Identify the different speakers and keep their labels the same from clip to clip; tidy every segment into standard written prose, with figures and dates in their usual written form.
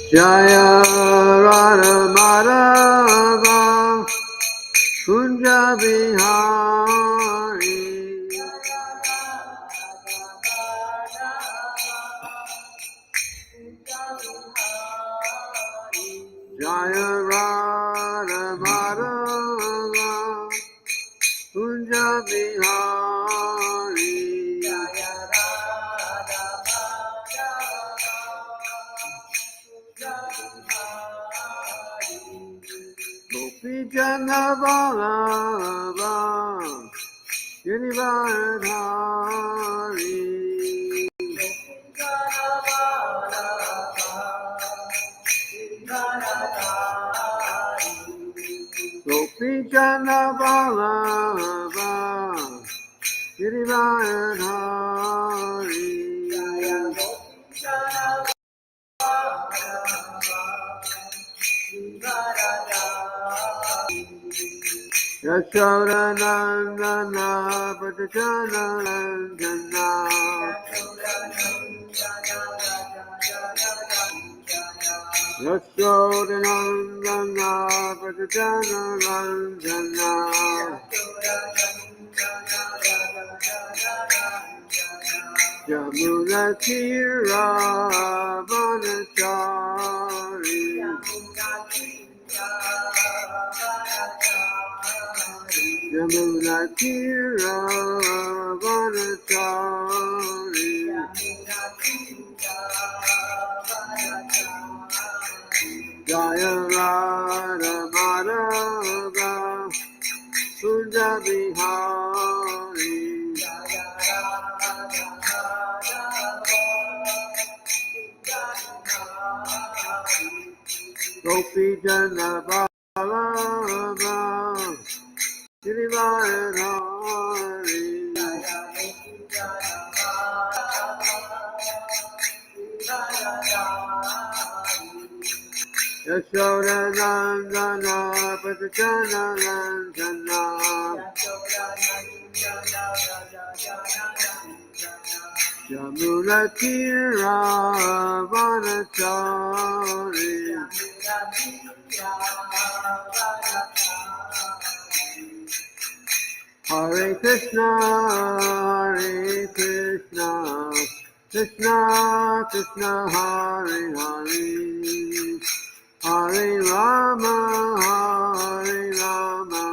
Speaker 1: Jaya Radha Madhava Kunja Bihari Jaya Radha Madhava Kunja Bihari Gopi Jana Vallabha Girivardhari Gopi Jana Vallabha Girivardhari Yashoda Nandana Padjana Nandana Yashoda Nandana Padjana Nandana Yamuna Tira Vanachari Yamuna Tira Vanachari Jaya Radha Madhava Kunja Bihari Gopi Jana Vallabha Girivardhari Yashoda Nandana Padjana Nandana Yamuna Tira Vanachari Hare Krishna, Hare Krishna, Krishna Krishna, Hare Hare, Hare Rama, Hare Rama,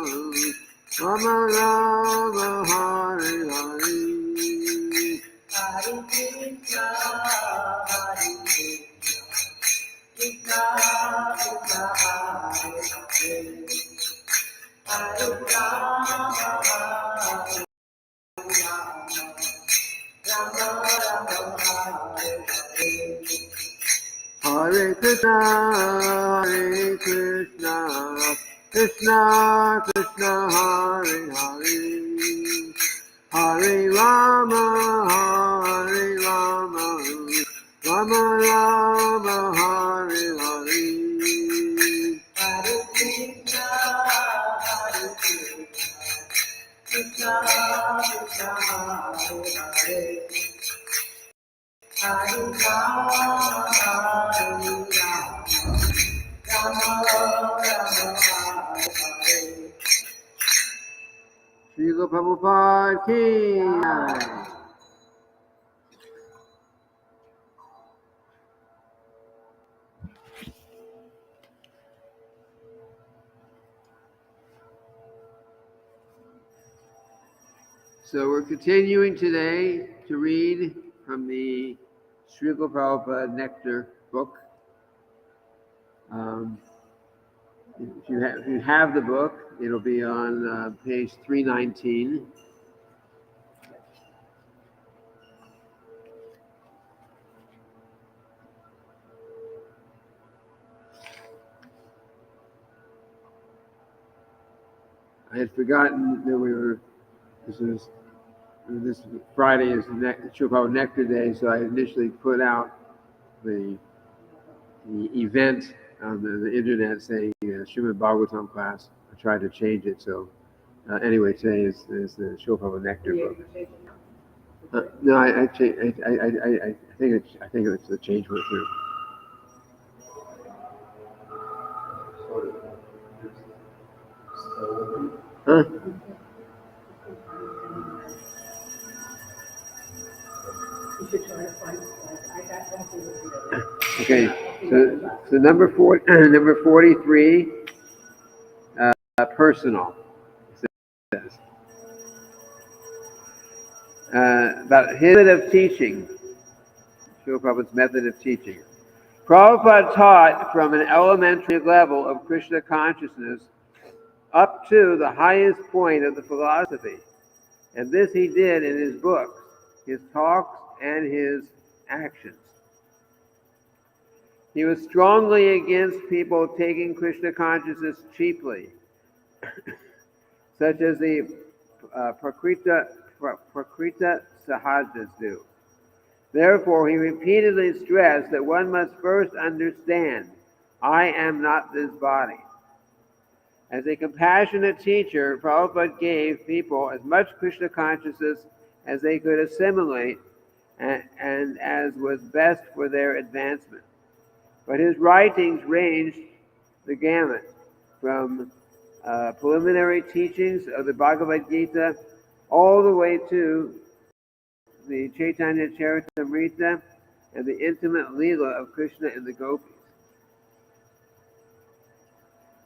Speaker 1: Rama Rama, Hare Hare. Hare Krishna, Hare Krishna, Krishna Krishna, Hare Hare, Hare Rama, Rama Rama, Hare Krishna, Hare Krishna, Krishna Krishna, Hare Hare, Hare Rama, Hare Rama, Rama Rama, Hare Hare. Hare Krishna, Hare Krishna, Krishna Krishna, Hare Hare, Hare Rama, Hare Rama, Rama Rama, Hare Hare. Srila Prabhupada ki jai. So we're continuing today to read from the Srila Prabhupada Nectar book. If you have the book, it'll be on page 319. I had forgotten that this Friday is the Srila Prabhupada Nectar Day, so I initially put out the event on the internet saying Srimad Bhagavatam class. I tried to change it, so anyway, today is the Srila Prabhupada Nectar book. No, I think it's the change went through. Huh? Okay, so number 43, personal. Says about his method of teaching. Srila Prabhupada's method of teaching. Prabhupada taught from an elementary level of Krishna consciousness up to the highest point of the philosophy. And this he did in his books, his talks, and his actions. He was strongly against people taking Krishna consciousness cheaply, such as the Prakrita Sahajas do. Therefore, he repeatedly stressed that one must first understand, I am not this body. As a compassionate teacher, Prabhupada gave people as much Krishna consciousness as they could assimilate and as was best for their advancement. But his writings ranged the gamut from preliminary teachings of the Bhagavad Gita all the way to the Chaitanya Charitamrita and the intimate Leela of Krishna and the Gopis.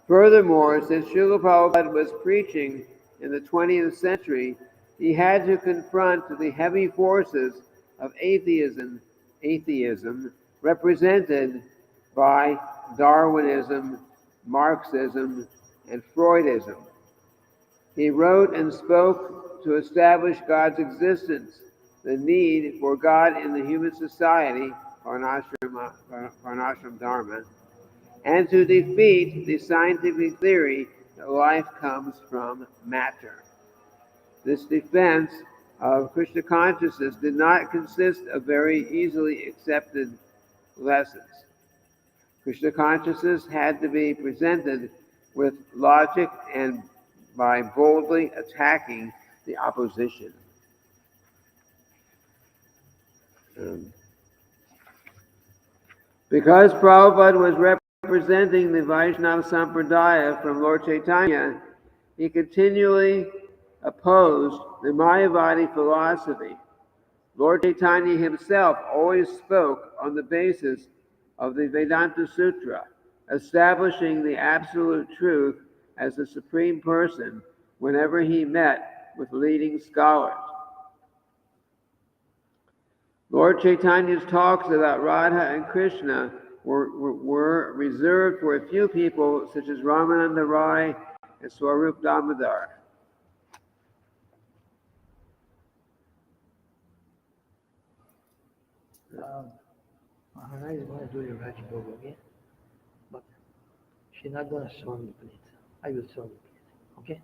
Speaker 1: Furthermore, since Srila Prabhupada was preaching in the 20th century, he had to confront the heavy forces of atheism represented by Darwinism, Marxism, and Freudism. He wrote and spoke to establish God's existence, the need for God in the human society, Varnashram Dharma, and to defeat the scientific theory that life comes from matter. This defense of Krishna consciousness did not consist of very easily accepted lessons. Krishna consciousness had to be presented with logic and by boldly attacking the opposition. Because Prabhupada was representing the Vaishnava Sampradaya from Lord Chaitanya, he continually opposed the Mayavadi philosophy. Lord Chaitanya himself always spoke on the basis of the Vedanta Sutra, establishing the absolute truth as the Supreme Person whenever he met with leading scholars. Lord Chaitanya's talks about Radha and Krishna were reserved for a few people such as Ramananda Rai and Swarup Damodar.
Speaker 2: Mahara is going to do the Raj Bhoga again, but she's not going to serve me, please. I will serve you, please. Okay?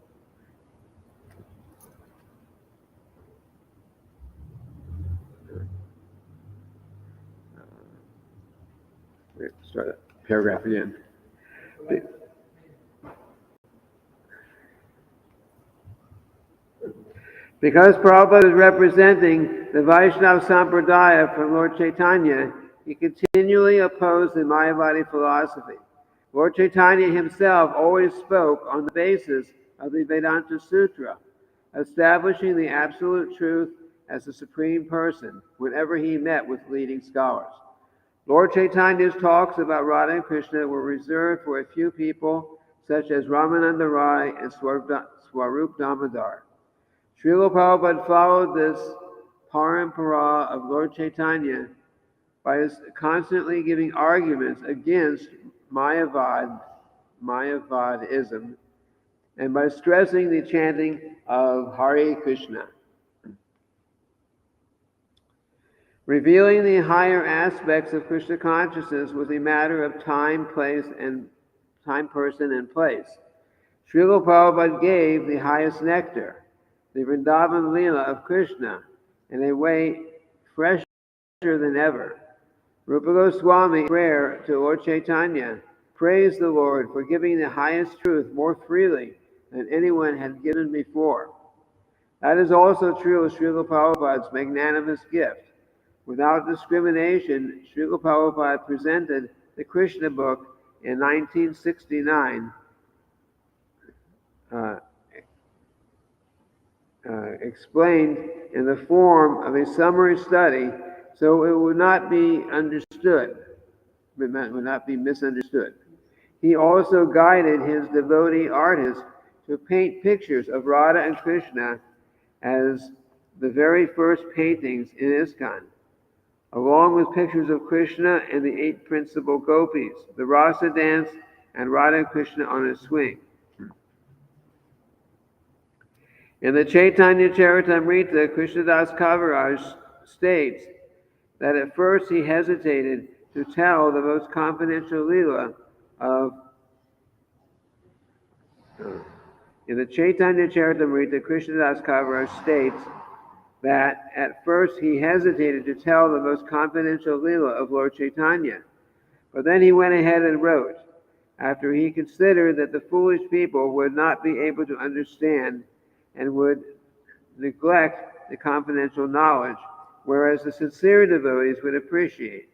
Speaker 1: Start that paragraph again. Because Prabhupada is representing the Vaishnava Sampradaya from Lord Chaitanya, he continually opposed the Mayavadi philosophy. Lord Chaitanya himself always spoke on the basis of the Vedanta Sutra, establishing the absolute truth as the Supreme Person whenever he met with leading scholars. Lord Chaitanya's talks about Radha and Krishna were reserved for a few people such as Ramananda Rai and Swarup Damodar. Srila Prabhupada followed this parampara of Lord Chaitanya by constantly giving arguments against Mayavadism and by stressing the chanting of Hare Krishna. Revealing the higher aspects of Krishna consciousness was a matter of time, person, and place. Srila Prabhupada gave the highest nectar, the Vrindavan Leela of Krishna, in a way fresher than ever. Rupa Goswami, prayer to Lord Chaitanya, praised the Lord for giving the highest truth more freely than anyone had given before. That is also true of Srila Prabhupada's magnanimous gift. Without discrimination, Srila Prabhupada presented the Krishna book in 1969 explained in the form of a summary study so it would not be misunderstood. He also guided his devotee artists to paint pictures of Radha and Krishna as the very first paintings in ISKCON, along with pictures of Krishna and the 8 principal gopis, the Rasa dance, and Radha and Krishna on a swing. In the Chaitanya Charitamrita, Krishnadas Kaviraj states that at first he hesitated to tell the most confidential Leela of In the Chaitanya Charitamrita, Krishnadas Kaviraj states that at first he hesitated to tell the most confidential Leela of Lord Chaitanya, but then he went ahead and wrote, after he considered that the foolish people would not be able to understand and would neglect the confidential knowledge, whereas the sincere devotees would appreciate.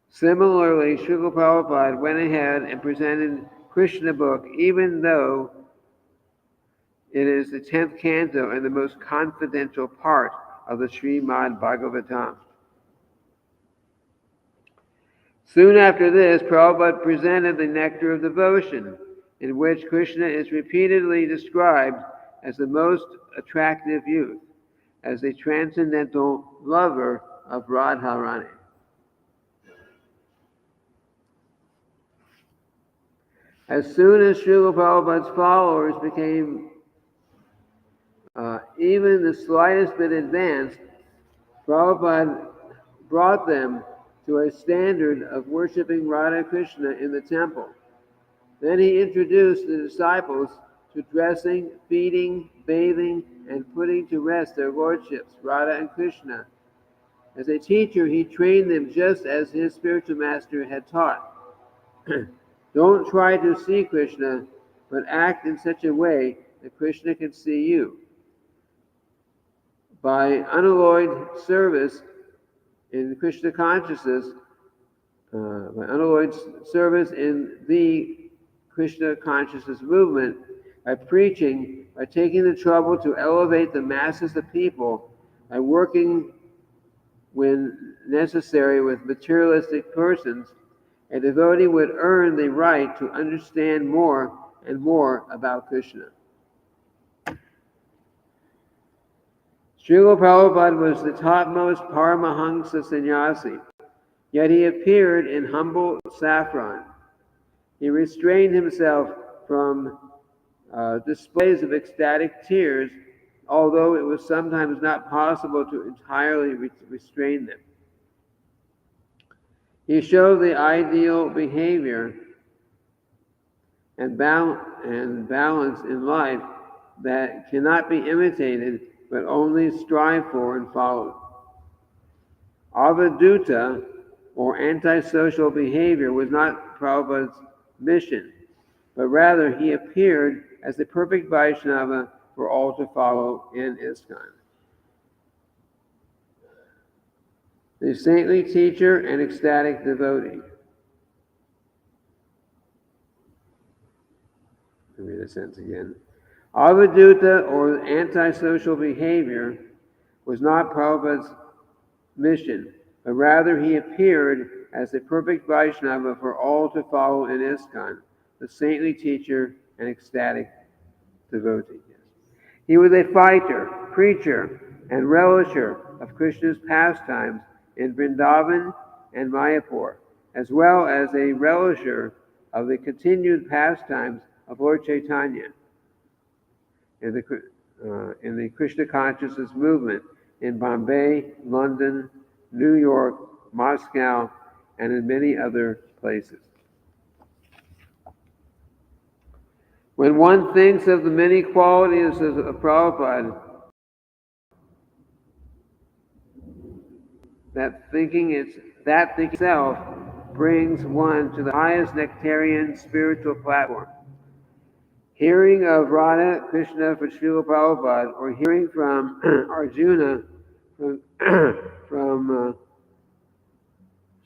Speaker 1: Similarly, Srila Prabhupada went ahead and presented Krishna book, even though it is the 10th canto and the most confidential part of the Srimad Bhagavatam. Soon after this, Prabhupada presented the Nectar of Devotion, in which Krishna is repeatedly described as the most attractive youth, as a transcendental lover of Radharani. As soon as Srila Prabhupada's followers became even the slightest bit advanced, Prabhupada brought them to a standard of worshiping Radha Krishna in the temple. Then he introduced the disciples to dressing, feeding, bathing, and putting to rest their lordships, Radha and Krishna. As a teacher, he trained them just as his spiritual master had taught. Don't try to see Krishna, but act in such a way that Krishna can see you. By unalloyed service in Krishna consciousness, by unalloyed service in the Krishna consciousness movement, by preaching, by taking the trouble to elevate the masses of people, by working when necessary with materialistic persons, a devotee would earn the right to understand more and more about Krishna. Srila Prabhupada was the topmost Paramahansa sannyasi, yet he appeared in humble saffron. He restrained himself from displays of ecstatic tears, although it was sometimes not possible to entirely restrain them. He showed the ideal behavior and balance in life that cannot be imitated, but only strive for and followed. Avaduta, or antisocial behavior, was not Prabhupada's mission, but rather he appeared as the perfect Vaishnava for all to follow in ISKCON. The saintly teacher and ecstatic devotee. Let me read the sentence again. Avaduta, or antisocial behavior, was not Prabhupada's mission, but rather he appeared as the perfect Vaishnava for all to follow in ISKCON, the saintly teacher and ecstatic devotee. He was a fighter, preacher, and relisher of Krishna's pastimes in Vrindavan and Mayapur, as well as a relisher of the continued pastimes of Lord Chaitanya in the Krishna consciousness movement in Bombay, London, New York, Moscow, and in many other places. When one thinks of the many qualities of Prabhupada, that thinking itself brings one to the highest nectarian spiritual platform. Hearing of Radha Krishna from Srila Prabhupada, or hearing from Arjuna from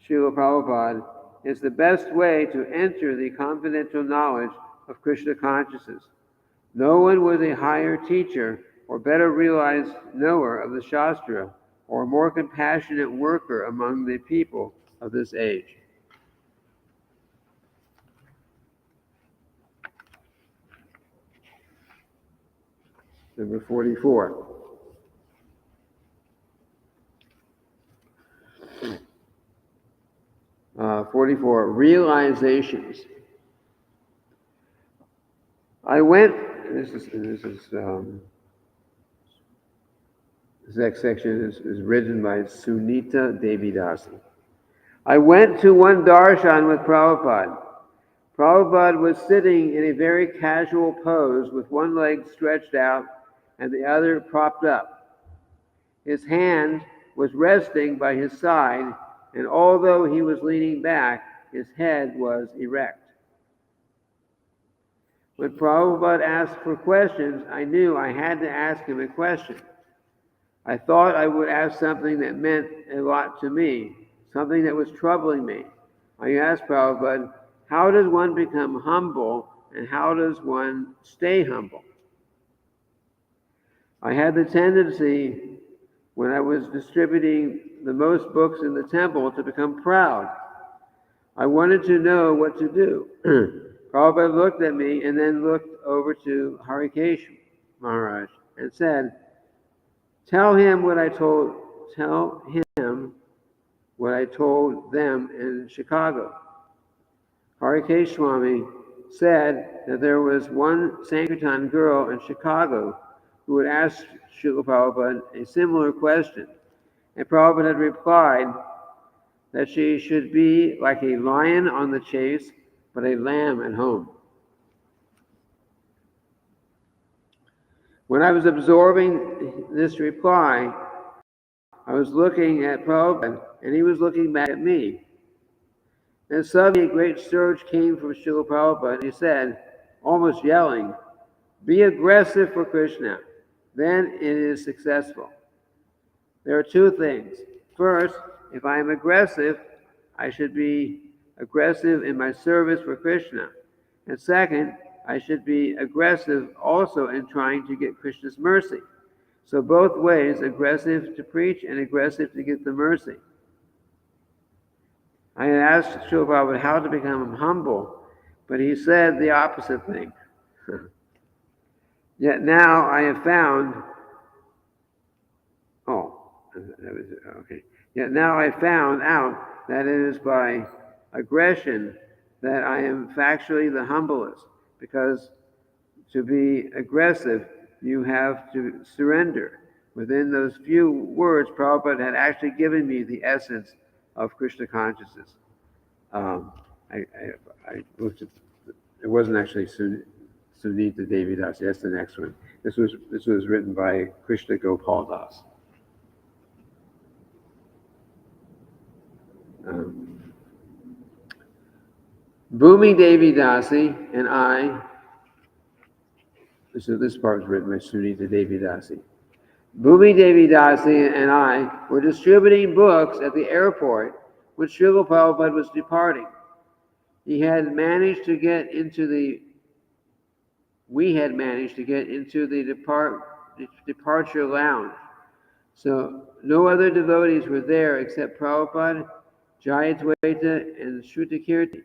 Speaker 1: Srila Prabhupada, is the best way to enter the confidential knowledge of Krishna consciousness. No one was a higher teacher or better realized knower of the Shastra, or a more compassionate worker among the people of this age. Number 44. Uh, 44, realizations. This next section is written by Sunita Devidasi. I went to one darshan with Prabhupada. Prabhupada was sitting in a very casual pose with one leg stretched out and the other propped up. His hand was resting by his side, and although he was leaning back, his head was erect. When Prabhupada asked for questions, I knew I had to ask him a question. I thought I would ask something that meant a lot to me, something that was troubling me. I asked Prabhupada, how does one become humble and how does one stay humble? I had the tendency, when I was distributing the most books in the temple, to become proud. I wanted to know what to do. Prabhupada looked at me and then looked over to Harikesh Maharaj and said, Tell him what I told them in Chicago. Harikesh Swami said that there was one Sankirtan girl in Chicago who had asked Srila Prabhupada a similar question, and Prabhupada had replied that she should be like a lion on the chase, but a lamb at home. When I was absorbing this reply, I was looking at Prabhupada, and he was looking back at me. And suddenly a great surge came from Srila Prabhupada, and he said, almost yelling, be aggressive for Krishna, then it is successful. There are two things. First, if I am aggressive, I should be aggressive in my service for Krishna. And second, I should be aggressive also in trying to get Krishna's mercy. So both ways, aggressive to preach and aggressive to get the mercy. I asked Srila Prabhupada how to become humble, but he said the opposite thing. Yet now I have found, Yet now I found out that it is by aggression that I am factually the humblest, because to be aggressive, you have to surrender. Within those few words, Prabhupada had actually given me the essence of Krishna consciousness. I looked at, it wasn't actually Sunita Devidasi, that's the next one. This was written by Krishna Gopal Das. Bhumi Devidasi and I, so this part was written by Sunita Devidasi. Bhumi Devidasi and I were distributing books at the airport when Srila Prabhupada was departing. We had managed to get into the departure lounge. So no other devotees were there except Prabhupada, Jayadvaita, and Shrutakirti.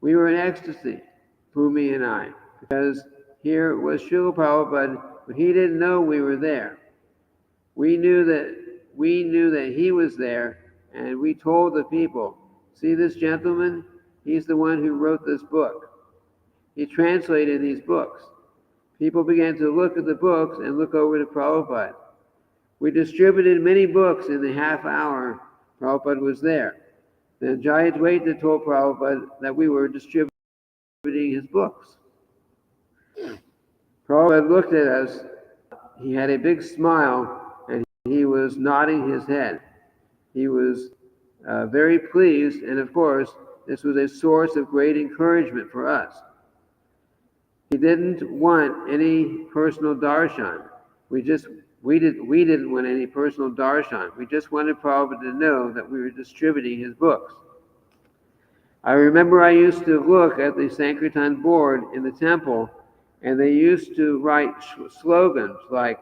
Speaker 1: We were in ecstasy, Bhumi and I, because here was Srila Prabhupada, but he didn't know we were there. We knew that he was there, and we told the people, see this gentleman? He's the one who wrote this book. He translated these books. People began to look at the books and look over to Prabhupada. We distributed many books in the half hour Prabhupada was there. Then Jayadvaita told Prabhupada that we were distributing his books. Prabhupada looked at us. He had a big smile and he was nodding his head. He was very pleased, and of course, this was a source of great encouragement for us. He didn't want any personal darshan. We didn't want any personal darshan. We just wanted Prabhupada to know that we were distributing his books. I remember I used to look at the Sankirtan board in the temple And they used to write slogans like,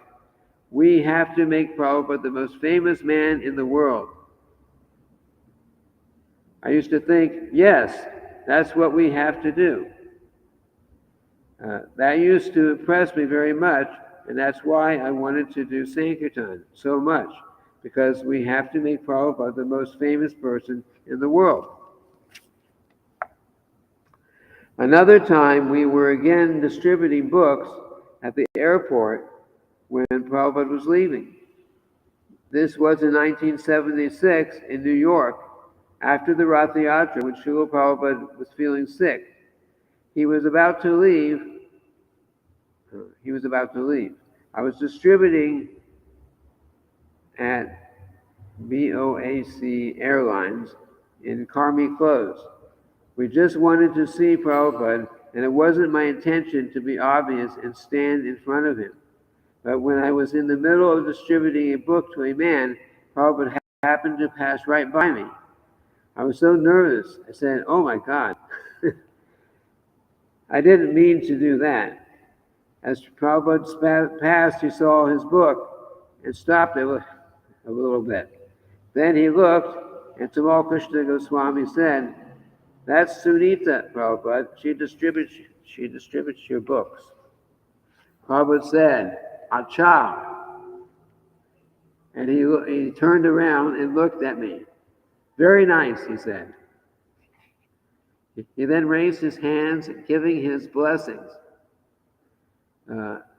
Speaker 1: "We have to make Prabhupada the most famous man in the world." I used to think, yes, that's what we have to do. That used to impress me very much, and that's why I wanted to do Sankirtan so much, because we have to make Prabhupada the most famous person in the world. Another time, we were again distributing books at the airport when Prabhupada was leaving. This was in 1976 in New York, after the Rath Yatra, when Srila Prabhupada was feeling sick. He was about to leave. I was distributing at BOAC Airlines in Carmi Close. We just wanted to see Prabhupada, and it wasn't my intention to be obvious and stand in front of him. But when I was in the middle of distributing a book to a man, Prabhupada happened to pass right by me. I was so nervous. I said, "Oh my God." I didn't mean to do that. As Prabhupada passed, he saw his book and stopped a little bit. Then he looked, and Tamal Krishna Goswami said, "That's Sunita, Prabhupada. She distributes your books." Prabhupada said, "Acha." And he turned around and looked at me. "Very nice," he said. He then raised his hands, giving his blessings.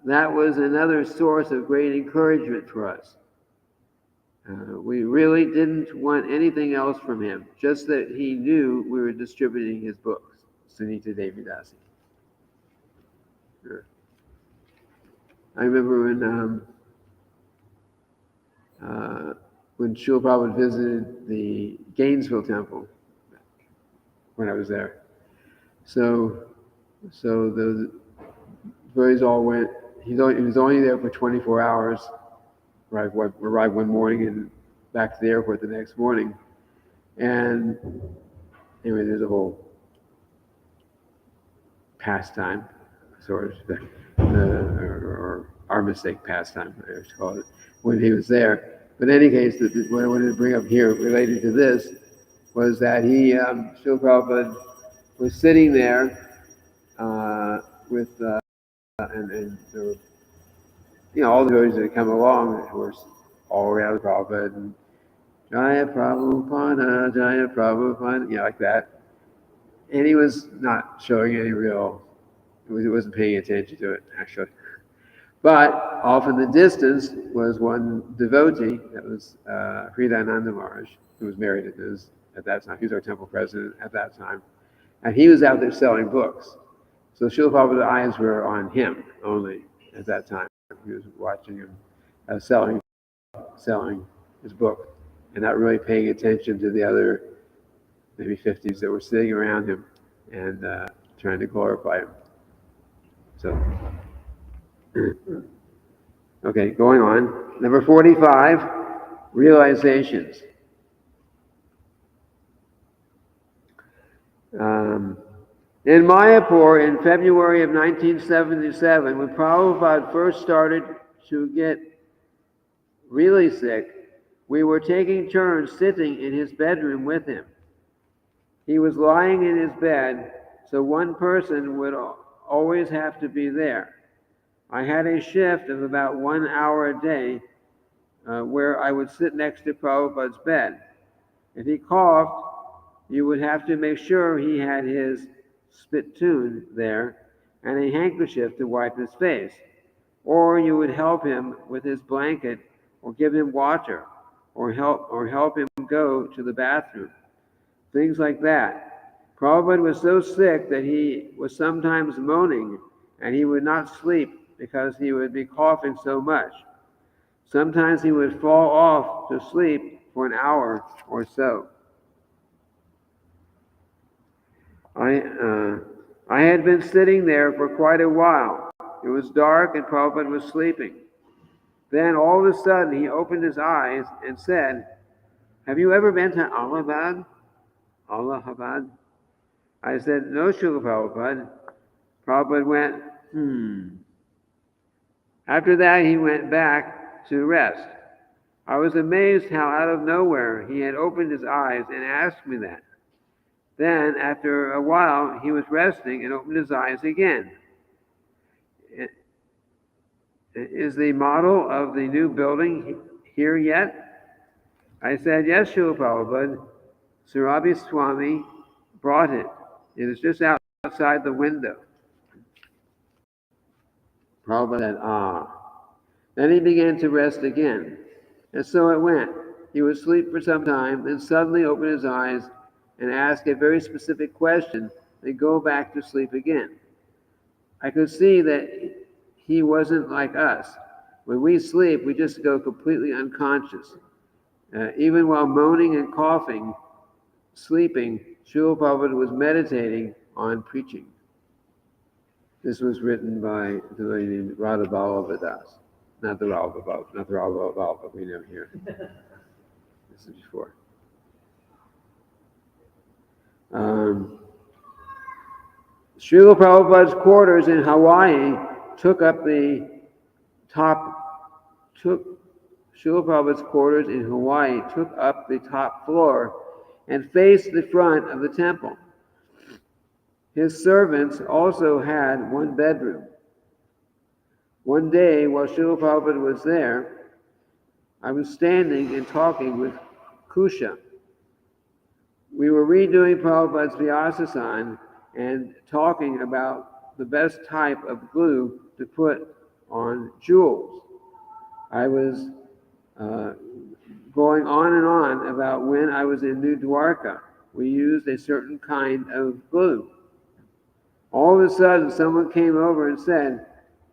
Speaker 1: That was another source of great encouragement for us. We really didn't want anything else from him, just that he knew we were distributing his books, Sunita Devi Dasi. Sure. I remember when Srila Prabhupada visited the Gainesville Temple when I was there. So the boys all went. He was only there for 24 hours. Arrived one morning and back to the airport the next morning. And anyway, there's a whole pastime, sort of, or armistice pastime, I should call it, when he was there. But in any case, what I wanted to bring up here related to this was that Srila Prabhupada was sitting there with, and there were, all the devotees that had come along, of course, all around Prabhupada, and Jaya Prabhupada, Jaya Prabhupada, like that. And he was not showing any real, he wasn't paying attention to it, actually. But off in the distance was one devotee, that was Hridayananda Maharaj, who was married at that time. He was our temple president at that time. And he was out there selling books. So Srila Prabhupada's eyes were on him only at that time. He was watching him selling his book and not really paying attention to the other maybe 50s that were sitting around him and trying to glorify him. So, okay, going on. Number 45, realizations. In Mayapur in February of 1977, when Prabhupada first started to get really sick, we were taking turns sitting in his bedroom with him. He was lying in his bed, so one person would always have to be there. I had a shift of about 1 hour a day where I would sit next to Prabhupada's bed. If he coughed, you would have to make sure he had his spittoon there and a handkerchief to wipe his face. Or you would help him with his blanket or give him water or help him go to the bathroom. Things like that. Prabhupada was so sick that he was sometimes moaning and he would not sleep because he would be coughing so much. Sometimes he would fall off to sleep for an hour or so. I had been sitting there for quite a while. It was dark and Prabhupada was sleeping. Then all of a sudden he opened his eyes and said, "Have you ever been to Allahabad?" Allahabad? I said, "No, Srila Prabhupada." Prabhupada went, After that, he went back to rest. I was amazed how out of nowhere he had opened his eyes and asked me that. Then, after a while, he was resting and opened his eyes again. Is the model of the new building here yet? I said, yes, Srila Prabhupada. Surabi Swami brought it. It is just outside the window. Prabhupada said, ah. Then he began to rest again. And so it went. He would sleep for some time, then suddenly open his eyes and ask a very specific question, then go back to sleep again. I could see that he wasn't like us. When we sleep, we just go completely unconscious. Even while moaning and coughing, sleeping, Srila Prabhupada was meditating on preaching. This was written by the lady named Radha Ballabhadas. Not the Radha Ballabha we know here. This is before. Srila Prabhupada's quarters in Hawaii Srila Prabhupada's quarters in Hawaii took up the top floor and faced the front of the temple. His servants also had one bedroom. One day, while Srila Prabhupada was there, I was standing and talking with Kusha. We were redoing Prabhupada's Vyasasan and talking about the best type of glue to put on jewels. I was going on and on about when I was in New Dwarka. We used a certain kind of glue. All of a sudden, someone came over and said,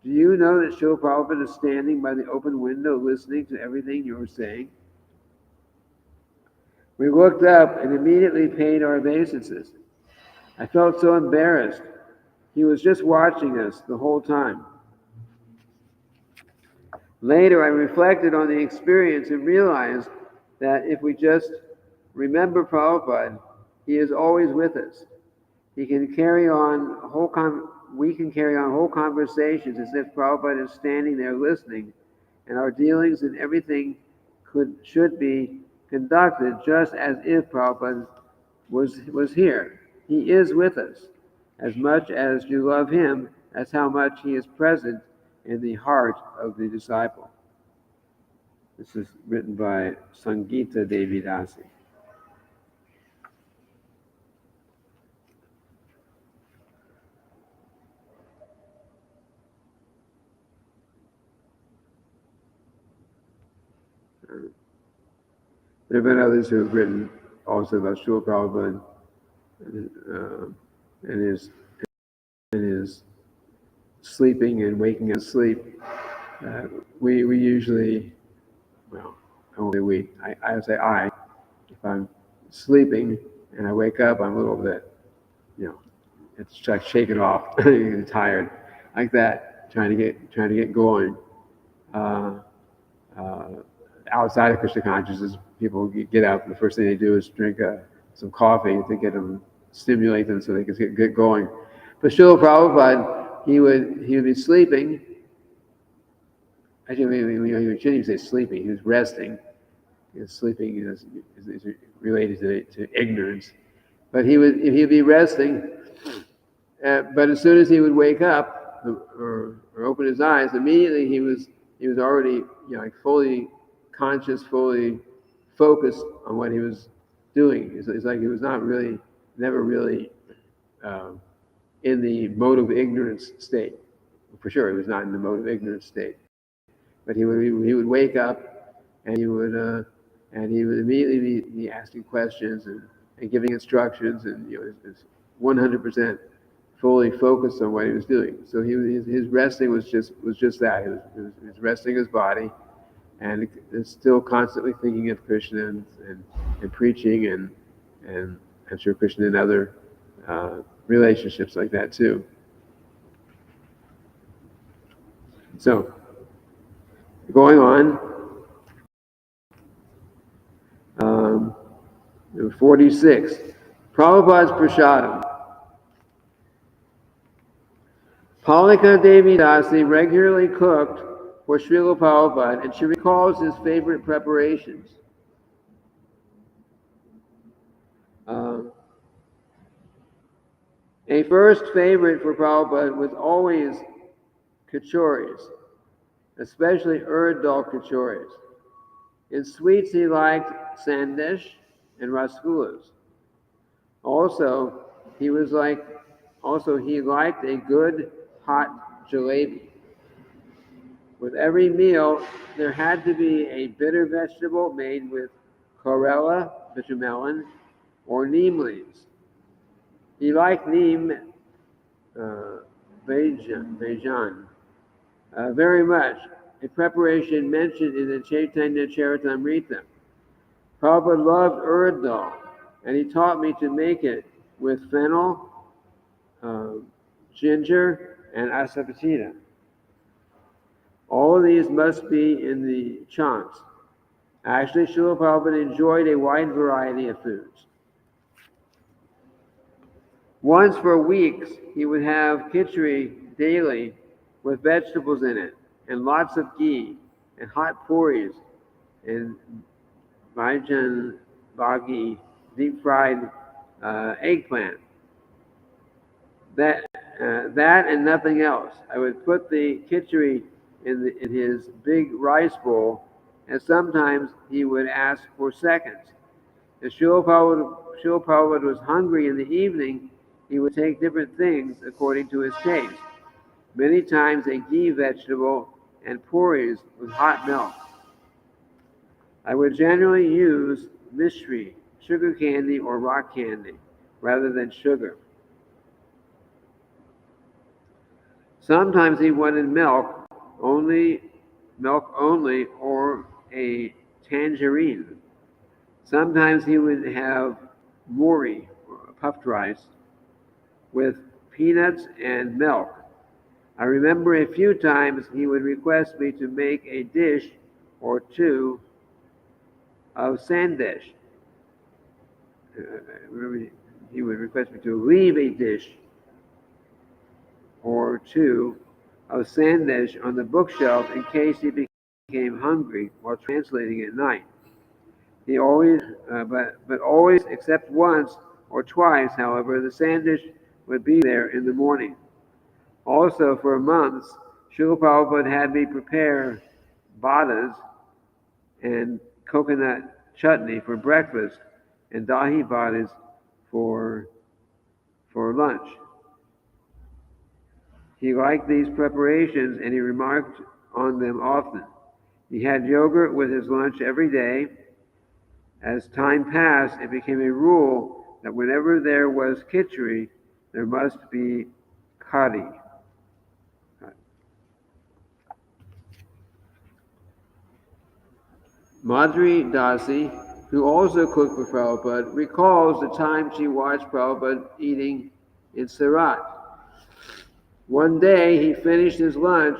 Speaker 1: do you know that Srila Prabhupada is standing by the open window listening to everything you were saying? We looked up and immediately paid our obeisances. I felt so embarrassed. He was just watching us the whole time. Later, I reflected on the experience and realized that if we just remember Prabhupada, he is always with us. We can carry on whole conversations as if Prabhupada is standing there listening, and our dealings and everything should be conducted just as if Prabhupada was here. He is with us. As much as you love him, that's how much he is present in the heart of the disciple. This is written by Sangeeta Devi Dasi. There have been others who have written also about Srila Prabhupada and his sleeping and waking up sleep. We usually, well, I won't say we, I would say I, if I'm sleeping and I wake up, I'm a little bit, it's like shaking off, tired, like that, trying to get going. Outside of Krishna consciousness, people get up, and the first thing they do is drink some coffee to stimulate them so they can get going. But Srila Prabhupada, he would be sleeping. Actually, we shouldn't even say sleeping. He was resting. Sleeping is related to ignorance. But he'd be resting. But as soon as he would wake up or open his eyes, immediately he was already fully conscious, fully focused on what he was doing. It's like he was never really in the mode of ignorance state. For sure, he was not in the mode of ignorance state. But he would wake up and he would immediately be asking questions and giving instructions, and is 100% fully focused on what he was doing. So his resting was just that. He was resting his body, and still constantly thinking of Krishna and preaching and I'm sure Krishna and other relationships like that too. So, going on, 46, Prabhupada's Prasadam. Palika Devi Dasi regularly cooked for Srila Prabhupada, and she recalls his favorite preparations. A first favorite for Prabhupada was always kachoris, especially urd dal kachoris. In sweets, he liked sandesh and rasgullas. Also, he liked a good hot jalebi. With every meal, there had to be a bitter vegetable made with chlorella, bitter melon, or neem leaves. He liked neem Vajan very much, a preparation mentioned in the Chaitanya Charitamrita. Prabhupada loved urd dal, and he taught me to make it with fennel, uh, ginger, and asafoetida. All of these must be in the chants. Actually, Srila Prabhupada enjoyed a wide variety of foods. Once for weeks, he would have khichdi daily with vegetables in it, and lots of ghee, and hot puris, and vajan bhagi, deep-fried eggplant. That and nothing else. I would put the khichdi in his big rice bowl, and sometimes he would ask for seconds. If Srila Prabhupada was hungry in the evening, he would take different things according to his taste. Many times a ghee vegetable and puris with hot milk. I would generally use mishri, sugar candy or rock candy, rather than sugar. Sometimes he wanted milk only, or a tangerine. Sometimes he would have muri, or puffed rice, with peanuts and milk. I remember a few times he would request me to make a dish or two of sandesh. Remember, he would request me to leave a dish or two of sandesh on the bookshelf in case he became hungry while translating at night. He always, but always, except once or twice, however, the sandesh would be there in the morning. Also, for months, Srila Prabhupada had me prepare badas and coconut chutney for breakfast and dahi badas for lunch. He liked these preparations and he remarked on them often. He had yogurt with his lunch every day. As time passed, it became a rule that whenever there was khichdi, there must be kadi. Madhuri Dasi, who also cooked for Prabhupada, recalls the time she watched Prabhupada eating in Surat. One day he finished his lunch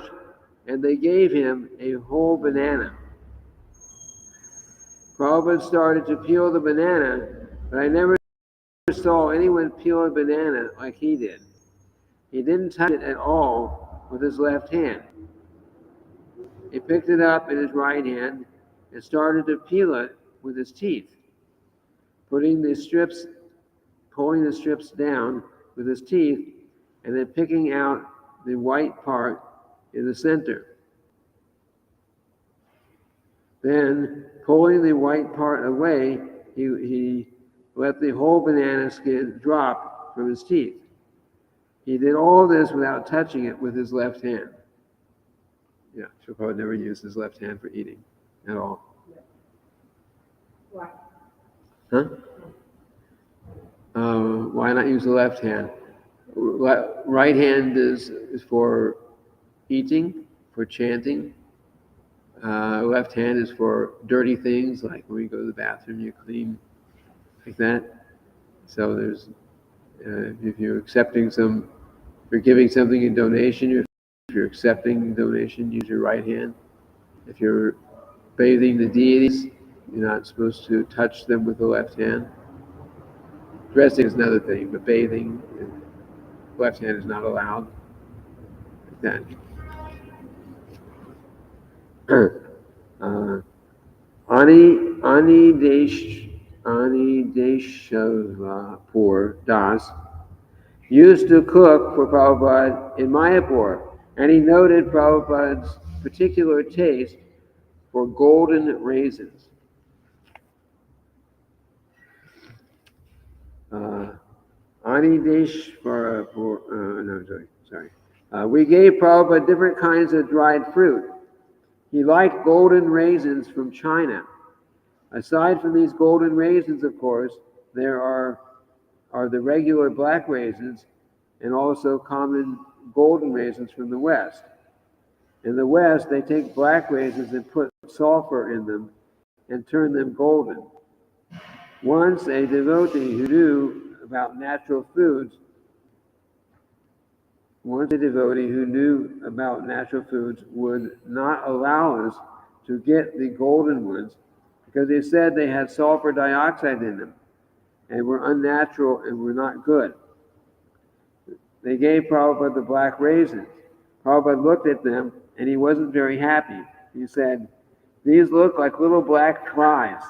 Speaker 1: and they gave him a whole banana. Prabhupada started to peel the banana, but I never saw anyone peel a banana like he did. He didn't touch it at all with his left hand. He picked it up in his right hand and started to peel it with his teeth, pulling the strips down with his teeth, and then picking out the white part in the center. Then, pulling the white part away, he let the whole banana skin drop from his teeth. He did all this without touching it with his left hand. Yeah, Prabhupada never used his left hand for eating at all.
Speaker 3: Why?
Speaker 1: Huh? Why not use the left hand? Right hand is for eating, for chanting. Left hand is for dirty things, like when you go to the bathroom, you clean, like that. So there's, if you're giving something in donation, if you're accepting donation, use your right hand. If you're bathing the deities, you're not supposed to touch them with the left hand. Dressing is another thing, but bathing, left hand is not allowed. that. Ani Deshavapur Das used to cook for Prabhupada in Mayapur, and he noted Prabhupada's particular taste for golden raisins. Ani Deshavapur, no, sorry. We gave Prabhupada different kinds of dried fruit. He liked golden raisins from China. Aside from these golden raisins, of course, there are the regular black raisins and also common golden raisins from the West. In the West, they take black raisins and put sulfur in them and turn them golden. Once a devotee who knew about natural foods would not allow us to get the golden ones because they said they had sulfur dioxide in them and were unnatural and were not good. They gave Prabhupada the black raisins. Prabhupada looked at them and he wasn't very happy. He said, "These look like little black flies.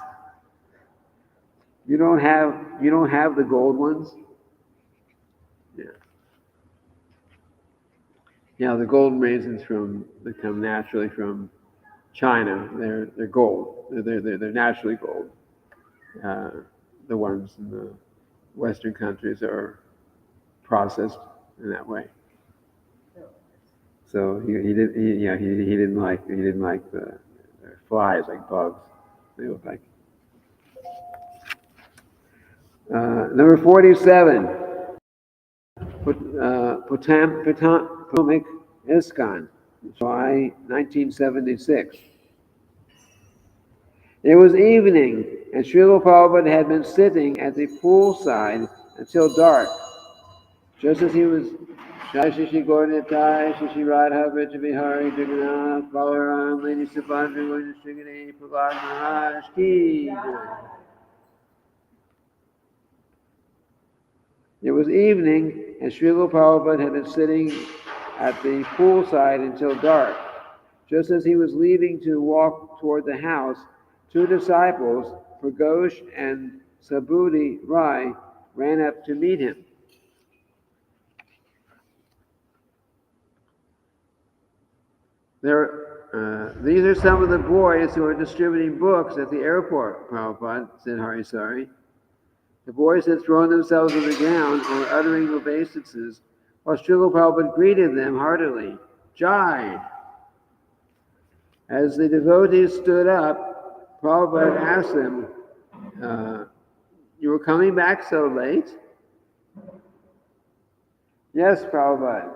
Speaker 1: You don't have the gold ones?" Yeah, the golden raisins come naturally from China. They're gold. They're naturally gold. The ones in the Western countries are processed in that way. So he didn't like the flies like bugs. They look like. Number 47. Potomac ISKCON, July 1976. It was evening, and Srila Prabhupada had been sitting at the poolside until dark. Just as he was Jai Shishi Gaurnitai, Shishi Radha, Vrita Vihari, Jagannath, Balaram, Lady Subhadra, Lady Srigani, Prahlad Maharaj Ki. It was evening, and Srila Prabhupada had been sitting at the poolside until dark. Just as he was leaving to walk toward the house, two disciples, Pragosh and Subhuti Rai, ran up to meet him. These are some of the boys who are distributing books at the airport, Prabhupada, said Harisari. The boys had thrown themselves on the ground or were uttering obeisances, while Srila Prabhupada greeted them heartily. Jai! As the devotees stood up, Prabhupada asked them, "You were coming back so late?" "Yes, Prabhupada."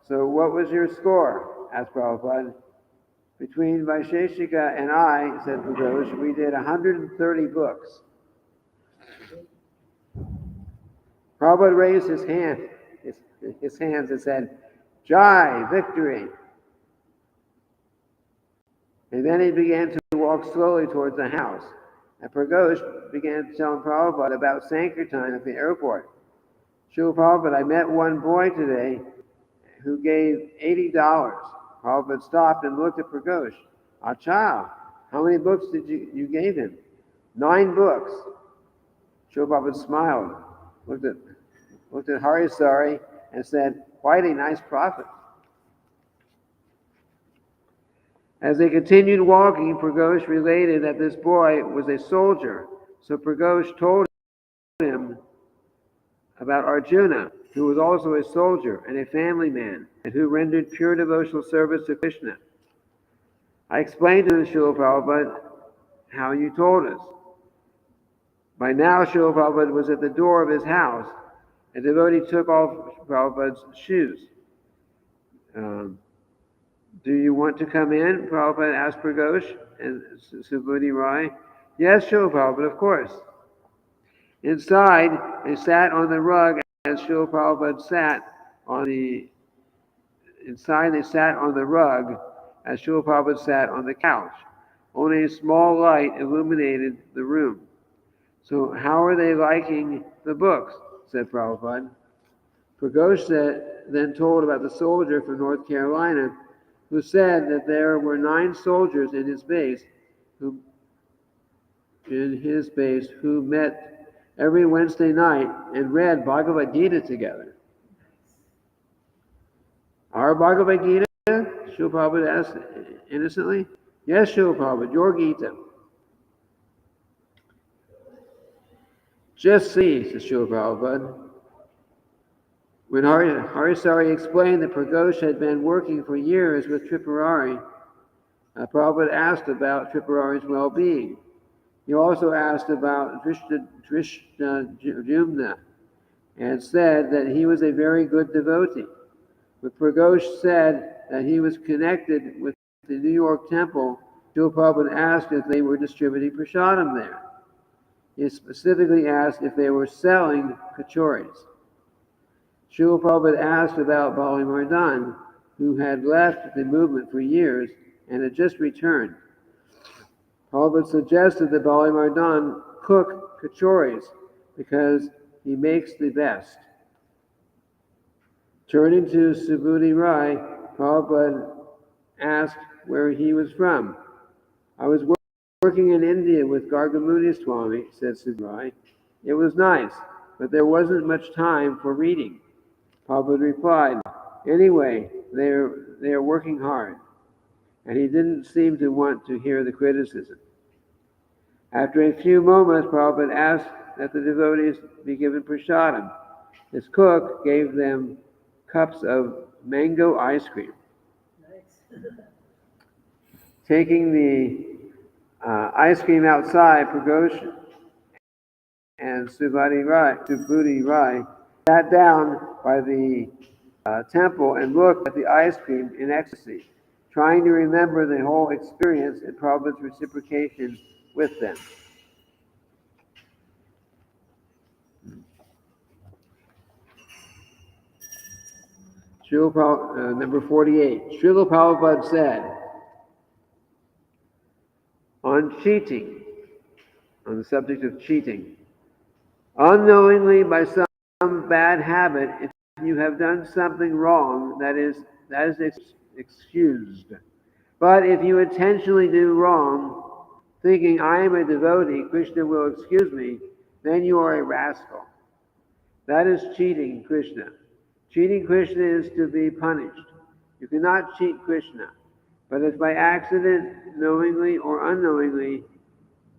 Speaker 1: "So what was your score?" asked Prabhupada. "Between Vaisheshika and I," said Pradosh, "we did 130 books." Prabhupada raised his hands and said, "Jai, victory!" And then he began to walk slowly towards the house. And Pragosh began telling Prabhupada about Sankirtan at the airport. "Srila Prabhupada, I met one boy today who gave $80. Prabhupada stopped and looked at Pragosh. "Acha, how many books did you gave him?" "9 books. Srila Prabhupada smiled, looked at Harisari and said, "Quite a nice profit." As they continued walking, Pragosh related that this boy was a soldier. So Pragosh told him about Arjuna, who was also a soldier and a family man, and who rendered pure devotional service to Krishna. I explained to Srila Prabhupada how you told us. By now, Srila Prabhupada was at the door of his house. A devotee took off Prabhupada's shoes. "Do you want to come in?" Prabhupada asked Pragosh and Subhuti Rai. "Yes, Srila Prabhupada, of course." Inside, they sat on the rug as Srila Prabhupada sat on the couch. Only a small light illuminated the room. "So how are they liking the books?" said Prabhupada. Pragosh then told about the soldier from North Carolina who said that there were 9 soldiers in his base who met every Wednesday night and read Bhagavad Gita together. Our Bhagavad Gita? Srila Prabhupada asked innocently. Yes, Srila Prabhupada, your Gita. Just see, says Srila Prabhupada. When Harisari explained that Pragosh had been working for years with Tripurari, Prabhupada asked about Tripurari's well-being. He also asked about Drishtajumna and said that he was a very good devotee. But Pragosh said that he was connected with the New York temple. Srila Prabhupada asked if they were distributing prasadam there. He specifically asked if they were selling kachoris. Srila Prabhupada asked about Bali Mardan, who had left the movement for years and had just returned. Prabhupada suggested that Bali Mardan cook kachoris because he makes the best. Turning to Subhuti Rai, Prabhupada asked where he was from. I was working in India with Gargamuni Swami, said Subhuti Rai. It was nice, but there wasn't much time for reading. Prabhupada replied, anyway, they are working hard. And he didn't seem to want to hear the criticism. After a few moments, Prabhupada asked that the devotees be given prasadam. His cook gave them cups of mango ice cream. Nice. Taking the ice cream outside, Pragosh and Subhuti Rai sat down by the temple and looked at the ice cream in ecstasy, trying to remember the whole experience and Prabhupada's reciprocation with them. Number 48. Srila Prabhupada said, on cheating, on the subject of cheating, unknowingly by some bad habit, if you have done something wrong, that is excused. But if you intentionally do wrong, thinking I am a devotee, Krishna will excuse me, then you are a rascal. That is cheating Krishna. Cheating Krishna is to be punished. You cannot cheat Krishna. But if by accident, knowingly or unknowingly,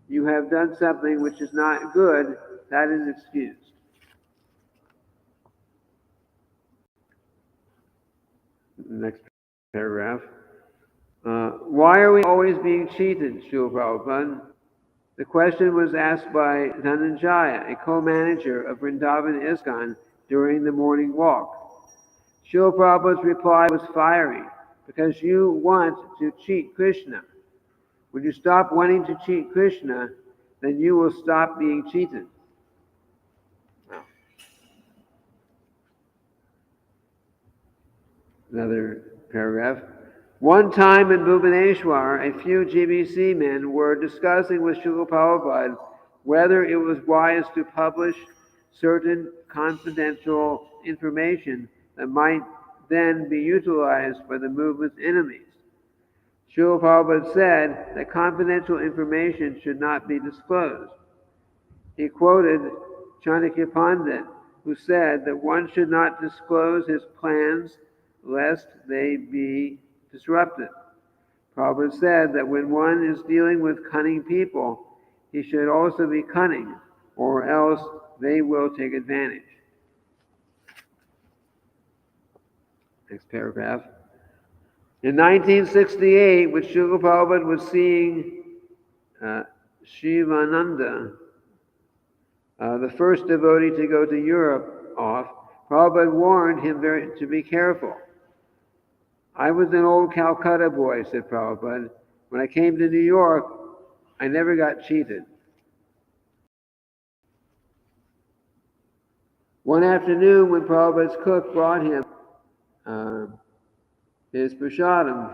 Speaker 1: you have done something which is not good, that is excused. Next paragraph. Why are we always being cheated, Srila Prabhupada? The question was asked by Dhananjaya, a co-manager of Vrindavan ISKCON, during the morning walk. Srila Prabhupada's reply was fiery, because you want to cheat Krishna. When you stop wanting to cheat Krishna, then you will stop being cheated. Another paragraph. One time in Bhubaneswar, a few GBC men were discussing with Srila Prabhupada whether it was wise to publish certain confidential information that might then be utilized by the movement's enemies. Srila Prabhupada said that confidential information should not be disclosed. He quoted Chanakya Pandit, who said that one should not disclose his plans lest they be disrupted. Prabhupada said that when one is dealing with cunning people, he should also be cunning, or else they will take advantage. Next paragraph. In 1968, when Srila Prabhupada was seeing Shivananda, the first devotee to go to Europe, off, Prabhupada warned him to be careful. I was an old Calcutta boy, said Prabhupada. When I came to New York, I never got cheated. One afternoon, when Prabhupada's cook brought him his prasadam,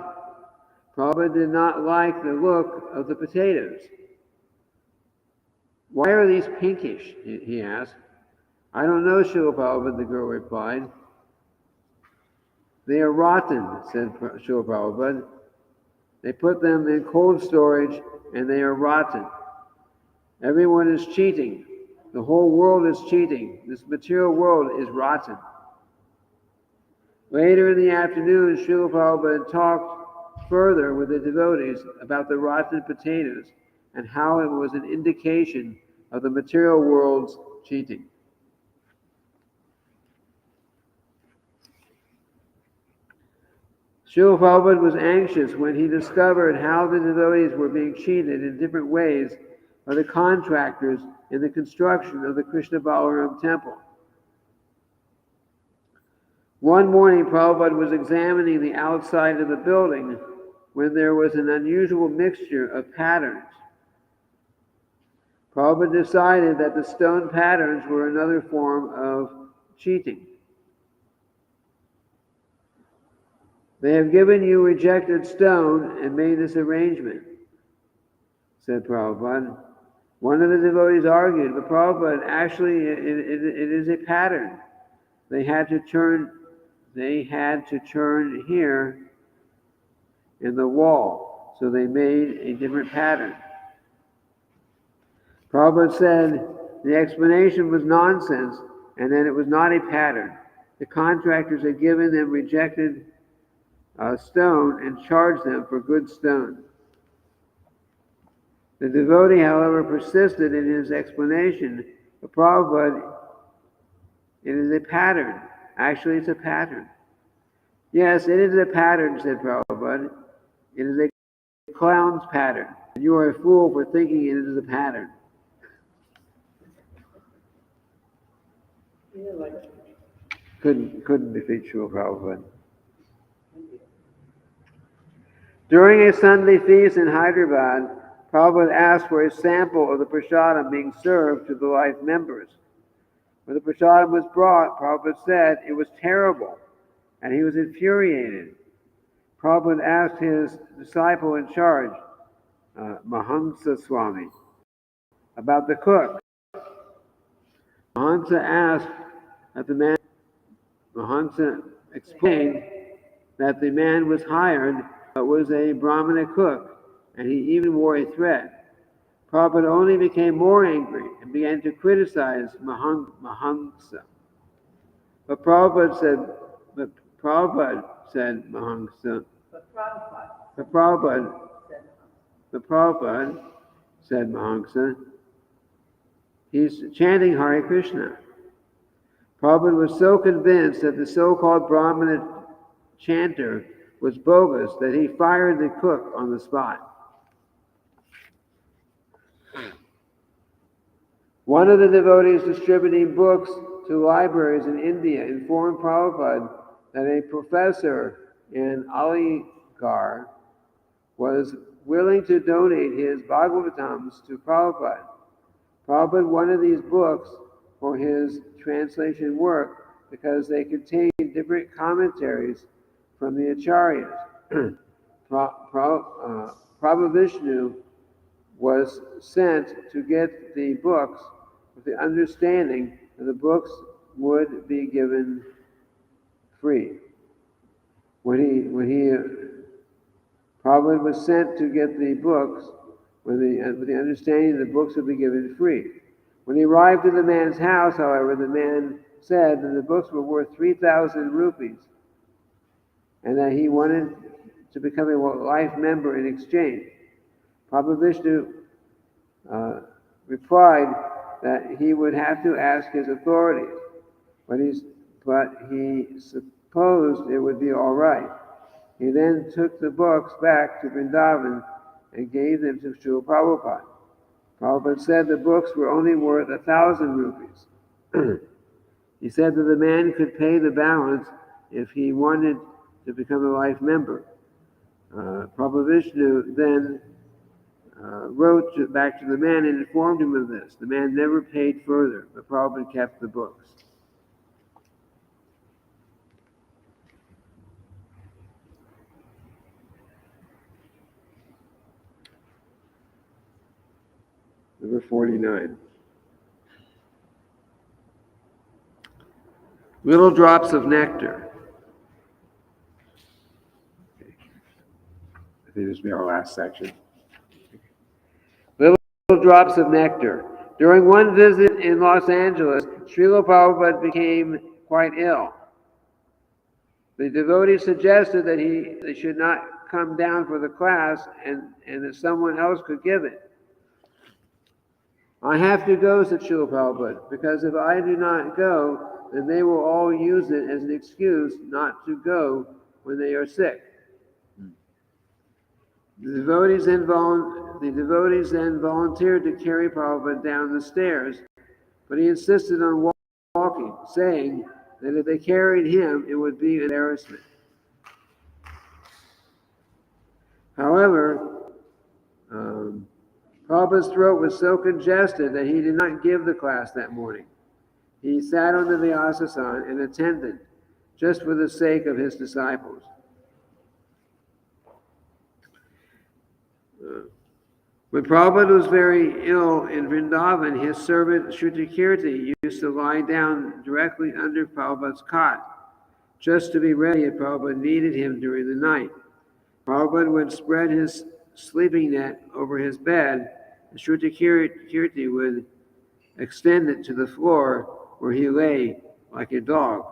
Speaker 1: Prabhupada did not like the look of the potatoes. Why are these pinkish? He asked. I don't know, Srila Prabhupada, the girl replied. They are rotten, said Srila Prabhupada. They put them in cold storage and they are rotten. Everyone is cheating. The whole world is cheating. This material world is rotten. Later in the afternoon, Srila Prabhupada talked further with the devotees about the rotten potatoes and how it was an indication of the material world's cheating. Srila Prabhupada was anxious when he discovered how the devotees were being cheated in different ways by the contractors in the construction of the Krishna Balaram temple. One morning, Prabhupada was examining the outside of the building when there was an unusual mixture of patterns. Prabhupada decided that the stone patterns were another form of cheating. They have given you rejected stone and made this arrangement, said Prabhupada. One of the devotees argued, but Prabhupada, actually it is a pattern. They had to turn here in the wall, so they made a different pattern. Prabhupada said the explanation was nonsense and that it was not a pattern. The contractors had given them rejected stone and charged them for good stone. The devotee, however, persisted in his explanation. But Prabhupada, it is a pattern. Actually, it's a pattern. Yes, it is a pattern, said Prabhupada. It is a clown's pattern. And you are a fool for thinking it is a pattern. Couldn't defeat Srila Prabhupada. During a Sunday feast in Hyderabad, Prabhupada asked for a sample of the prasadam being served to the life members. When the prasadam was brought, Prabhupada said it was terrible, and he was infuriated. Prabhupada asked his disciple in charge, Mahamsa Swami, about the cook. Mahamsa explained that the man was hired but was a Brahmana cook, and he even wore a thread. Prabhupada only became more angry and began to criticize Mahamsa. But Prabhupada said Mahamsa. But Prabhupada said Mahamsa. He's chanting Hare Krishna. Prabhupada was so convinced that the so-called Brahmana chanter was bogus that he fired the cook on the spot. One of the devotees distributing books to libraries in India informed Prabhupada that a professor in Aligarh was willing to donate his Bhagavatams to Prabhupada. Prabhupada wanted these books for his translation work because they contained different commentaries from the acharyas. Prabhu Vishnu was sent to get the books with the understanding that the books would be given free. Prabhupada was sent to get the books with the understanding the books would be given free. When he arrived at the man's house, however, the man said that the books were worth 3,000 rupees and that he wanted to become a life member in exchange. Prabhu Vishnu replied that he would have to ask his authorities, but he supposed it would be all right. He then took the books back to Vrindavan and gave them to Srila Prabhupada. Prabhupada said the books were only worth 1,000 rupees. He said that the man could pay the balance if he wanted to become a life member. Prabhu Vishnu then wrote back to the man and informed him of this. The man never paid further, but Prabhupada kept the books. Number 49. Little drops of nectar. think this will be our last section. Little drops of nectar. During one visit in Los Angeles, Srila Prabhupada became quite ill. The devotee suggested that they should not come down for the class and that someone else could give it. I have to go, said Srila Prabhupada, because if I do not go, then they will all use it as an excuse not to go when they are sick. The devotees then volunteered to carry Prabhupada down the stairs, but he insisted on walking, saying that if they carried him, it would be an embarrassment. However, Prabhupada's throat was so congested that he did not give the class that morning. He sat on the Vyasasana and attended, just for the sake of his disciples. When Prabhupada was very ill in Vrindavan, his servant Shrutikirti used to lie down directly under Prabhupada's cot, just to be ready if Prabhupada needed him during the night. Prabhupada would spread his sleeping net over his bed, and Shrutikirti would extend it to the floor where he lay like a dog.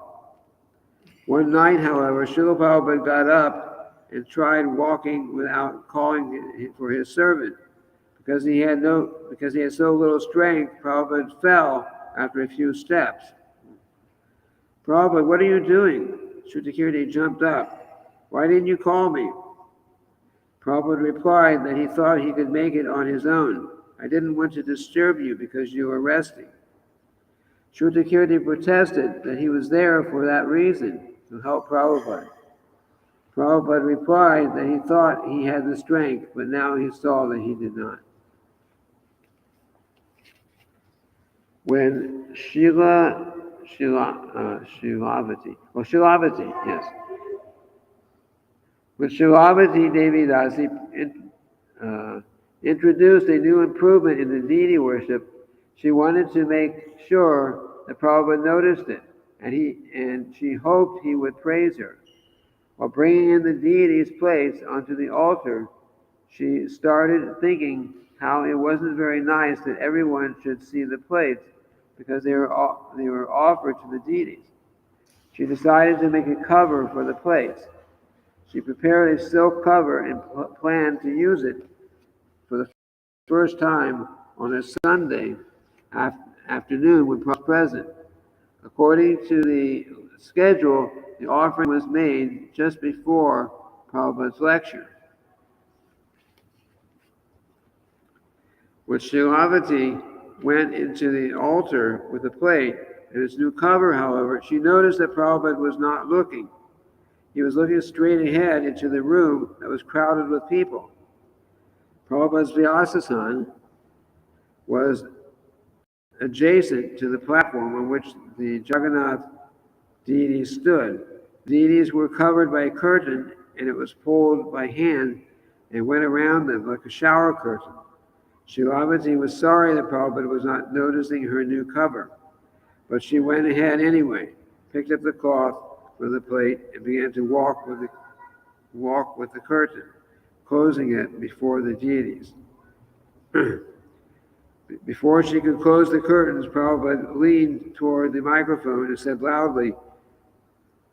Speaker 1: One night, however, Srila Prabhupada got up and tried walking without calling for his servant. Because he had so little strength, Prabhupada fell after a few steps. Prabhupada, what are you doing? Shrutikirti jumped up. Why didn't you call me? Prabhupada replied that he thought he could make it on his own. I didn't want to disturb you because you were resting. Shrutikirti protested that he was there for that reason, to help Prabhupada. Prabhupada replied that he thought he had the strength, but now he saw that he did not. When Shilavati, yes. When Shilavati Devi Dasi introduced a new improvement in the deity worship, she wanted to make sure that Prabhupada noticed it, and she hoped he would praise her. While bringing in the deity's plates onto the altar, she started thinking how it wasn't very nice that everyone should see the plates because they were offered to the deities. She decided to make a cover for the plates. She prepared a silk cover and planned to use it for the first time on a Sunday afternoon when Prabhupada was present. According to the schedule, the offering was made just before Prabhupada's lecture. When Shilavati went into the altar with the plate and its new cover, however, she noticed that Prabhupada was not looking. He was looking straight ahead into the room that was crowded with people. Prabhupada's Vyasasana was adjacent to the platform on which the Jagannath deities stood. Deities were covered by a curtain, and it was pulled by hand and went around them like a shower curtain. Shilavati was sorry that Prabhupada was not noticing her new cover, but she went ahead anyway, picked up the cloth from the plate, and began to walk with the curtain, closing it before the deities. Before she could close the curtains, Prabhupada leaned toward the microphone and said loudly,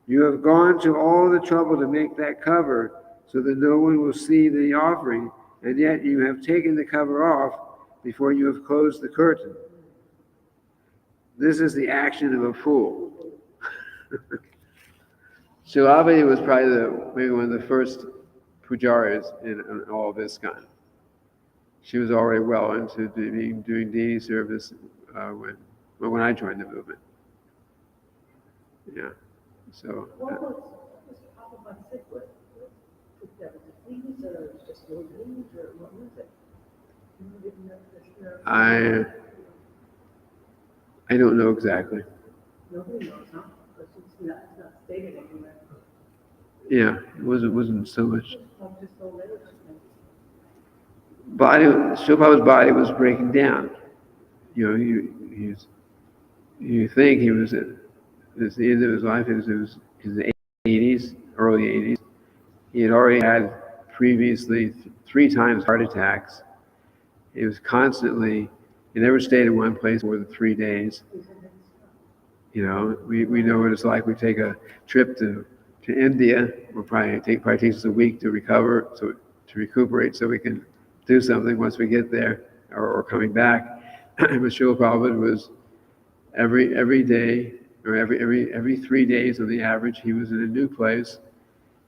Speaker 1: "You have gone to all the trouble to make that cover so that no one will see the offering, and yet you have taken the cover off before you have closed the curtain. This is the action of a fool." Shilavati was probably maybe one of the first pujaris in all of ISKCON. She was already well into doing deity service when I joined the movement. Yeah. So.
Speaker 3: What was Prabhupada sick with? Was that a disease or just no disease or what was it?
Speaker 1: I don't know exactly.
Speaker 3: Nobody knows, huh? Because it's not stated anywhere.
Speaker 1: Yeah, it wasn't so much.
Speaker 3: Just old age.
Speaker 1: Prabhupada's body was breaking down. You know, you think he was at the end of his life. It was in the 80s, early 80s. He had already had previously 3 times heart attacks. He was constantly, he never stayed in one place more than 3 days. You know, we know what it's like. We take a trip to India. Probably takes us a week to recover, to recuperate, so we can do something once we get there, or coming back. But Srila Prabhupada was every day, or every 3 days on the average, he was in a new place,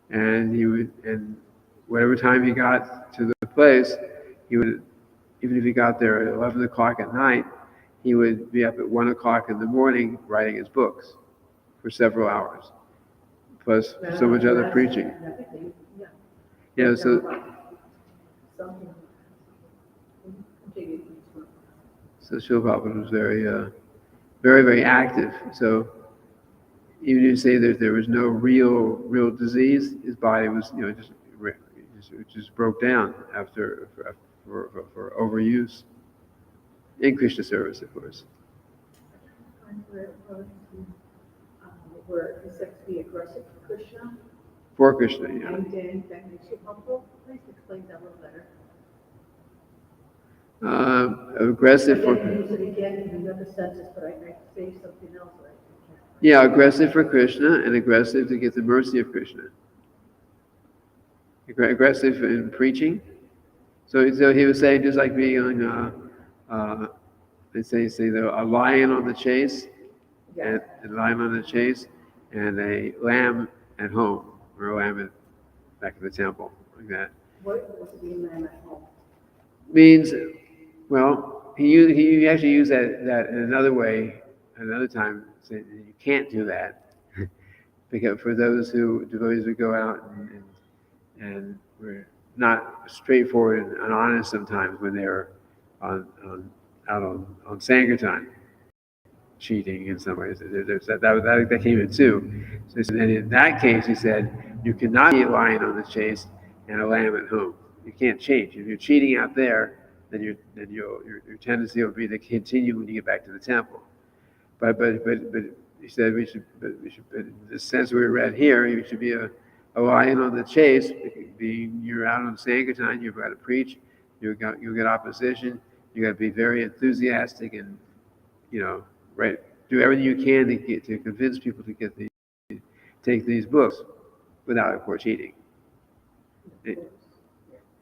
Speaker 1: and whatever time he got to the place, he would, even if he got there at 11 o'clock at night, he would be up at 1 o'clock in the morning writing his books for several hours, plus so much other preaching. Yeah, so Srila Prabhupada was very, very active. So even if you say that there was no real disease, his body was, just broke down after for overuse in Krishna service, of course.
Speaker 3: Where he said to be aggressive for Krishna.
Speaker 1: For Krishna, yeah.
Speaker 3: And then that makes you humble. Please explain that a little better.
Speaker 1: Aggressive for.
Speaker 3: Use it again in another sentence, but I say something else.
Speaker 1: Yeah, aggressive for Krishna and aggressive to get the mercy of Krishna. Aggressive in preaching. So he was saying, just like being they say a lion on the chase, and a lion on the chase, and a lamb at home, or a lamb back in the temple, like that.
Speaker 3: What does it mean, lamb at home?
Speaker 1: Means, well, he actually used that in another way, another time, saying you can't do that, because for those devotees who go out and we're not straightforward and honest sometimes when they're out on Sankirtan, cheating in some ways. That came in too. So he said, and in that case, he said, you cannot be a lion on the chase and a lamb at home. You can't change. If you're cheating out there, then your tendency will be to continue when you get back to the temple. But he said we should in the sense we read here, you should be a lion on the chase. You're out on Sankirtan, you've got to preach, you'll get opposition, you got to be very enthusiastic and right, do everything you can to convince people to take these books without, of course, cheating.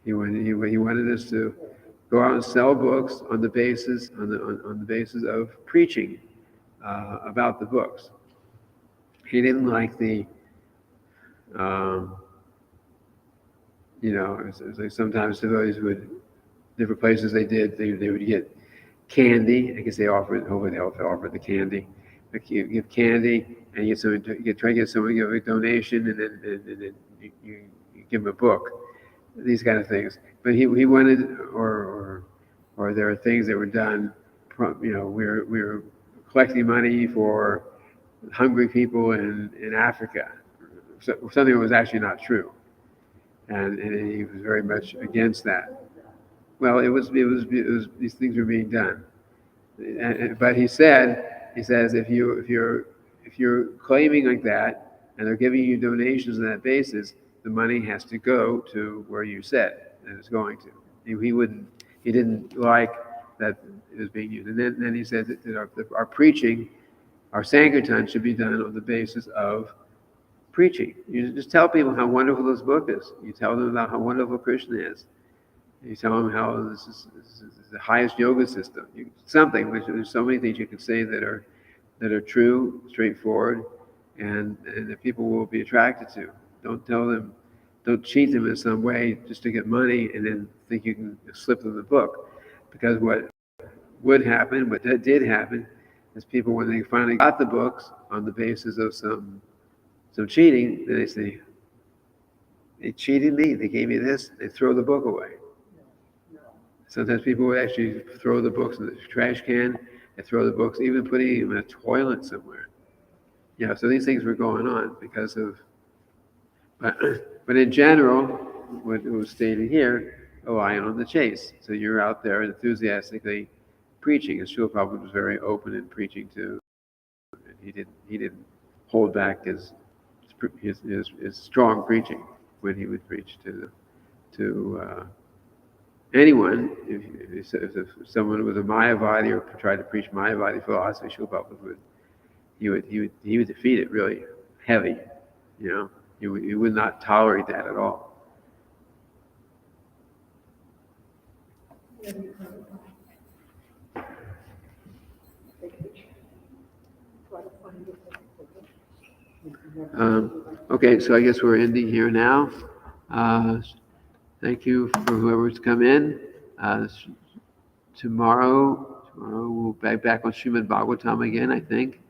Speaker 1: He wanted us to go out and sell books on the basis of preaching about the books. He didn't like the it's like sometimes devotees different places they would get candy. I guess hopefully they offered the candy. Like you give candy and you try to get someone to give a donation, and then you give them a book. These kind of things. But he wanted, or there are things that were done. We were collecting money for hungry people in Africa. So, something that was actually not true, and he was very much against that. Well, it was these things were being done, but he says if you're claiming like that and they're giving you donations on that basis, the money has to go to where you said that it's going to. He didn't like that it was being used, and then he said that our preaching, our Sankirtan should be done on the basis of preaching. You just tell people how wonderful this book is. You tell them about how wonderful Krishna is. You tell them how this is the highest yoga system. There's so many things you can say that are true, straightforward, and that people will be attracted to. Don't cheat them in some way just to get money and then think you can slip them the book. Because what did happen, is people, when they finally got the books on the basis of some cheating, then they say, they cheated me, they gave me this, they throw the book away. Sometimes people would actually throw the books in the trash can, and throw the books, even putting them in a toilet somewhere. So these things were going on because of, but in general, what was stated here, a lion on the chase. So you're out there enthusiastically preaching, and Srila Prabhupada was very open in preaching too. He didn't hold back his strong preaching when he would preach to anyone, if someone was a Mayavadi or tried to preach Mayavadi philosophy, Srila Prabhupada he would defeat it really heavy, you know. He would not tolerate that at all.
Speaker 3: Take a picture. Try to find it.
Speaker 1: Okay, so I guess we're ending here now. Thank you for whoever's come in. Tomorrow we'll be back on Srimad Bhagavatam again, I think.